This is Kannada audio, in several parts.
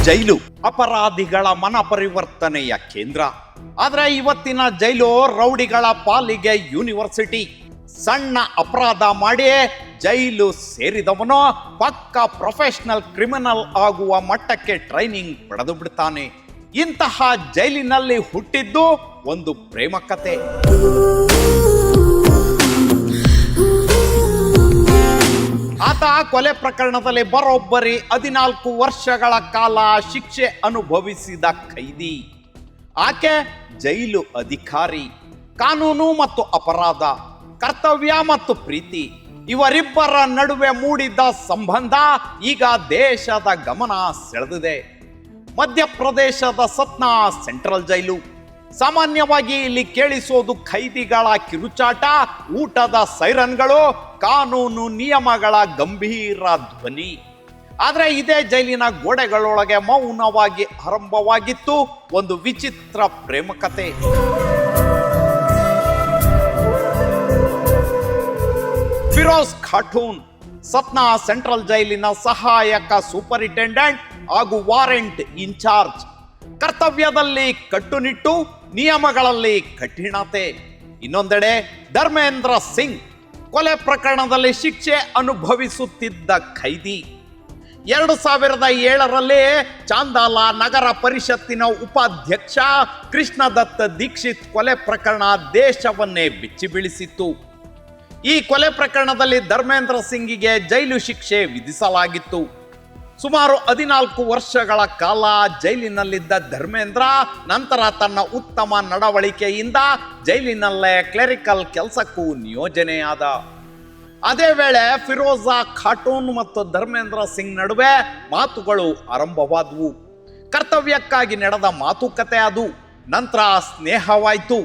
ಜೈಲು ಅಪರಾಧಿಗಳ ಮನ ಪರಿವರ್ತನೆಯ ಕೇಂದ್ರ. ಆದ್ರೆ ಇವತ್ತಿನ ಜೈಲು ರೌಡಿಗಳ ಪಾಲಿಗೆ ಯೂನಿವರ್ಸಿಟಿ. ಸಣ್ಣ ಅಪರಾಧ ಮಾಡಿ ಜೈಲು ಸೇರಿದವನು ಪಕ್ಕ ಪ್ರೊಫೆಷನಲ್ ಕ್ರಿಮಿನಲ್ ಆಗುವ ಮಟ್ಟಕ್ಕೆ ಟ್ರೈನಿಂಗ್ ಪಡೆದು ಬಿಡ್ತಾನೆ. ಇಂತಹ ಜೈಲಿನಲ್ಲಿ ಹುಟ್ಟಿದ್ದು ಒಂದು ಪ್ರೇಮ ಕತೆ. ಆತ ಕೊಲೆ ಪ್ರಕರಣದಲ್ಲಿ ಬರೋಬ್ಬರಿ 14 ವರ್ಷಗಳ ಕಾಲ ಶಿಕ್ಷೆ ಅನುಭವಿಸಿದ ಖೈದಿ. ಆಕೆ ಜೈಲು ಅಧಿಕಾರಿ. ಕಾನೂನು ಮತ್ತು ಅಪರಾಧ, ಕರ್ತವ್ಯ ಮತ್ತು ಪ್ರೀತಿ, ಇವರಿಬ್ಬರ ನಡುವೆ ಮೂಡಿದ ಸಂಬಂಧ ಈಗ ದೇಶದ ಗಮನ ಸೆಳೆದಿದೆ. ಮಧ್ಯಪ್ರದೇಶದ ಸತ್ನಾ ಸೆಂಟ್ರಲ್ ಜೈಲು. ಸಾಮಾನ್ಯವಾಗಿ ಇಲ್ಲಿ ಕೇಳಿಸೋದು ಖೈದಿಗಳ ಕಿರುಚಾಟ, ಊಟದ ಸೈರನ್ಗಳು, ಕಾನೂನು ನಿಯಮಗಳ ಗಂಭೀರ ಧ್ವನಿ. ಆದರೆ ಇದೇ ಜೈಲಿನ ಗೋಡೆಗಳೊಳಗೆ ಮೌನವಾಗಿ ಆರಂಭವಾಗಿತ್ತು ಒಂದು ವಿಚಿತ್ರ ಪ್ರೇಮ ಕತೆ. ಫಿರೋಜ್ ಖಾಟೂನ್ ಸತ್ನಾ ಸೆಂಟ್ರಲ್ ಜೈಲಿನ ಸಹಾಯಕ ಸೂಪರಿಂಟೆಂಡೆಂಟ್ ಹಾಗೂ ವಾರೆಂಟ್ ಇನ್ಚಾರ್ಜ್. ಕರ್ತವ್ಯದಲ್ಲಿ ಕಟ್ಟುನಿಟ್ಟು, ನಿಯಮಗಳಲ್ಲಿ ಕಠಿಣತೆ. ಇನ್ನೊಂದೆಡೆ ಧರ್ಮೇಂದ್ರ ಸಿಂಗ್ ಕೊಲೆ ಪ್ರಕರಣದಲ್ಲಿ ಶಿಕ್ಷೆ ಅನುಭವಿಸುತ್ತಿದ್ದ ಖೈದಿ. 2007ರಲ್ಲಿ ಚಾಂದಾಲ ನಗರ ಪರಿಷತ್ತಿನ ಉಪಾಧ್ಯಕ್ಷ ಕೃಷ್ಣದತ್ತ ದೀಕ್ಷಿತ್ ಕೊಲೆ ಪ್ರಕರಣ ದೇಶವನ್ನೇ ಬೆಚ್ಚಿ ಬೀಳಿಸಿತ್ತು. ಈ ಕೊಲೆ ಪ್ರಕರಣದಲ್ಲಿ ಧರ್ಮೇಂದ್ರ ಸಿಂಗಿಗೆ ಜೈಲು ಶಿಕ್ಷೆ ವಿಧಿಸಲಾಗಿತ್ತು. ಸುಮಾರು 14 ವರ್ಷಗಳ ಕಾಲ ಜೈಲಿನಲ್ಲಿದ್ದ ಧರ್ಮೇಂದ್ರ ನಂತರ ತನ್ನ ಉತ್ತಮ ನಡವಳಿಕೆಯಿಂದ ಜೈಲಿನಲ್ಲೇ ಕ್ಲೆರಿಕಲ್ ಕೆಲಸಕ್ಕೂ ನಿಯೋಜನೆಯಾದ. ಅದೇ ವೇಳೆ ಫಿರೋಜಾ ಖಾಟೂನ್ ಮತ್ತು ಧರ್ಮೇಂದ್ರ ಸಿಂಗ್ ನಡುವೆ ಮಾತುಗಳು ಆರಂಭವಾದವು. ಕರ್ತವ್ಯಕ್ಕಾಗಿ ನಡೆದ ಮಾತುಕತೆ ಅದು. ನಂತರ ಸ್ನೇಹವಾಯಿತು.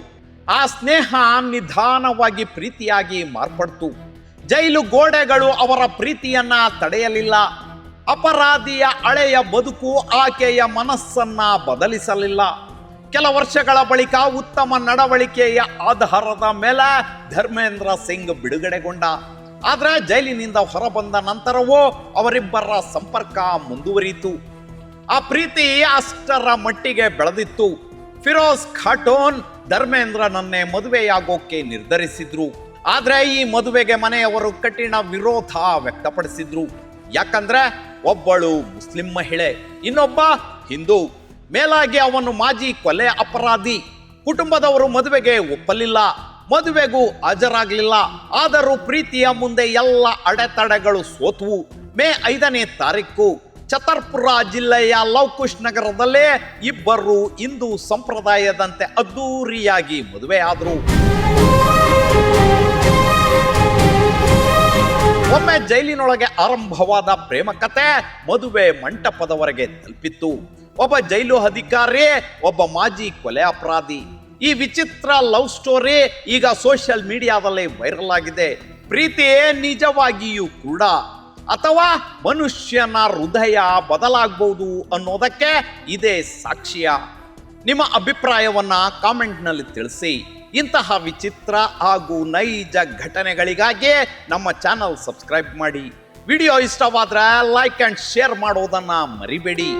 ಆ ಸ್ನೇಹ ನಿಧಾನವಾಗಿ ಪ್ರೀತಿಯಾಗಿ ಮಾರ್ಪಡ್ತು. ಜೈಲು ಗೋಡೆಗಳು ಅವರ ಪ್ರೀತಿಯನ್ನ ತಡೆಯಲಿಲ್ಲ. ಅಪರಾಧಿಯ ಹಳೆಯ ಬದುಕು ಆಕೆಯ ಮನಸ್ಸನ್ನ ಬದಲಿಸಲಿಲ್ಲ. ಕೆಲ ವರ್ಷಗಳ ಬಳಿಕ ಉತ್ತಮ ನಡವಳಿಕೆಯ ಆಧಾರದ ಮೇಲೆ ಧರ್ಮೇಂದ್ರ ಸಿಂಗ್ ಬಿಡುಗಡೆಗೊಂಡ. ಆದರೆ ಜೈಲಿನಿಂದ ಹೊರಬಂದ ನಂತರವೂ ಅವರಿಬ್ಬರ ಸಂಪರ್ಕ ಮುಂದುವರಿಯಿತು. ಆ ಪ್ರೀತಿ ಅಷ್ಟರ ಮಟ್ಟಿಗೆ ಬೆಳೆದಿತ್ತು. ಫಿರೋಜ್ ಖಾಟೂನ್ ಧರ್ಮೇಂದ್ರನನ್ನೇ ಮದುವೆಯಾಗೋಕೆ ನಿರ್ಧರಿಸಿದ್ರು. ಆದ್ರೆ ಈ ಮದುವೆಗೆ ಮನೆಯವರು ಕಠಿಣ ವಿರೋಧ ವ್ಯಕ್ತಪಡಿಸಿದ್ರು. ಯಾಕಂದ್ರೆ ಒಬ್ಬಳು ಮುಸ್ಲಿಂ ಮಹಿಳೆ, ಇನ್ನೊಬ್ಬ ಹಿಂದೂ, ಮೇಲಾಗಿ ಅವನು ಮಾಜಿ ಕೊಲೆ ಅಪರಾಧಿ. ಕುಟುಂಬದವರು ಮದುವೆಗೆ ಒಪ್ಪಲಿಲ್ಲ, ಮದುವೆಗೂ ಹಾಜರಾಗಲಿಲ್ಲ. ಆದರೂ ಪ್ರೀತಿಯ ಮುಂದೆ ಎಲ್ಲ ಅಡೆತಡೆಗಳು ಸೋತ್ವು. ಮೇ 5ನೇ ತಾರೀಕು ಛತರ್ಪುರ ಜಿಲ್ಲೆಯ ಲವಕುಶ್ ನಗರದಲ್ಲೇ ಇಬ್ಬರು ಹಿಂದೂ ಸಂಪ್ರದಾಯದಂತೆ ಅದ್ದೂರಿಯಾಗಿ ಮದುವೆ ಆದರು. ಒಮ್ಮೆ ಜೈಲಿನೊಳಗೆ ಆರಂಭವಾದ ಪ್ರೇಮ ಕತೆ ಮದುವೆ ಮಂಟಪದವರೆಗೆ ತಲುಪಿತ್ತು. ಒಬ್ಬ ಜೈಲು ಅಧಿಕಾರಿ, ಒಬ್ಬ ಮಾಜಿ ಕೊಲೆ ಅಪರಾಧಿ. ಈ ವಿಚಿತ್ರ ಲವ್ ಸ್ಟೋರಿ ಈಗ ಸೋಷಿಯಲ್ ಮೀಡಿಯಾದಲ್ಲಿ ವೈರಲ್ ಆಗಿದೆ. ಪ್ರೀತಿ ನಿಜವಾಗಿಯೂ ಕೂಡ ಅಥವಾ ಮನುಷ್ಯನ ಹೃದಯ ಬದಲಾಗಬಹುದು ಅನ್ನೋದಕ್ಕೆ ಇದೇ ಸಾಕ್ಷ್ಯ. ನಿಮ್ಮ ಅಭಿಪ್ರಾಯವನ್ನ ಕಾಮೆಂಟ್ನಲ್ಲಿ ತಿಳಿಸಿ. ಇಂತಹ ವಿಚಿತ್ರ ಹಾಗೂ ನೈಜ ಘಟನೆಗಳಿಗಾಗಿ ನಮ್ಮ ಚಾನಲ್ ಸಬ್ಸ್ಕ್ರೈಬ್ ಮಾಡಿ. ವಿಡಿಯೋ ಇಷ್ಟವಾದ್ರೆ ಲೈಕ್ ಅಂಡ್ ಶೇರ್ ಮಾಡೋದನ್ನ ಮರಿಬೇಡಿ.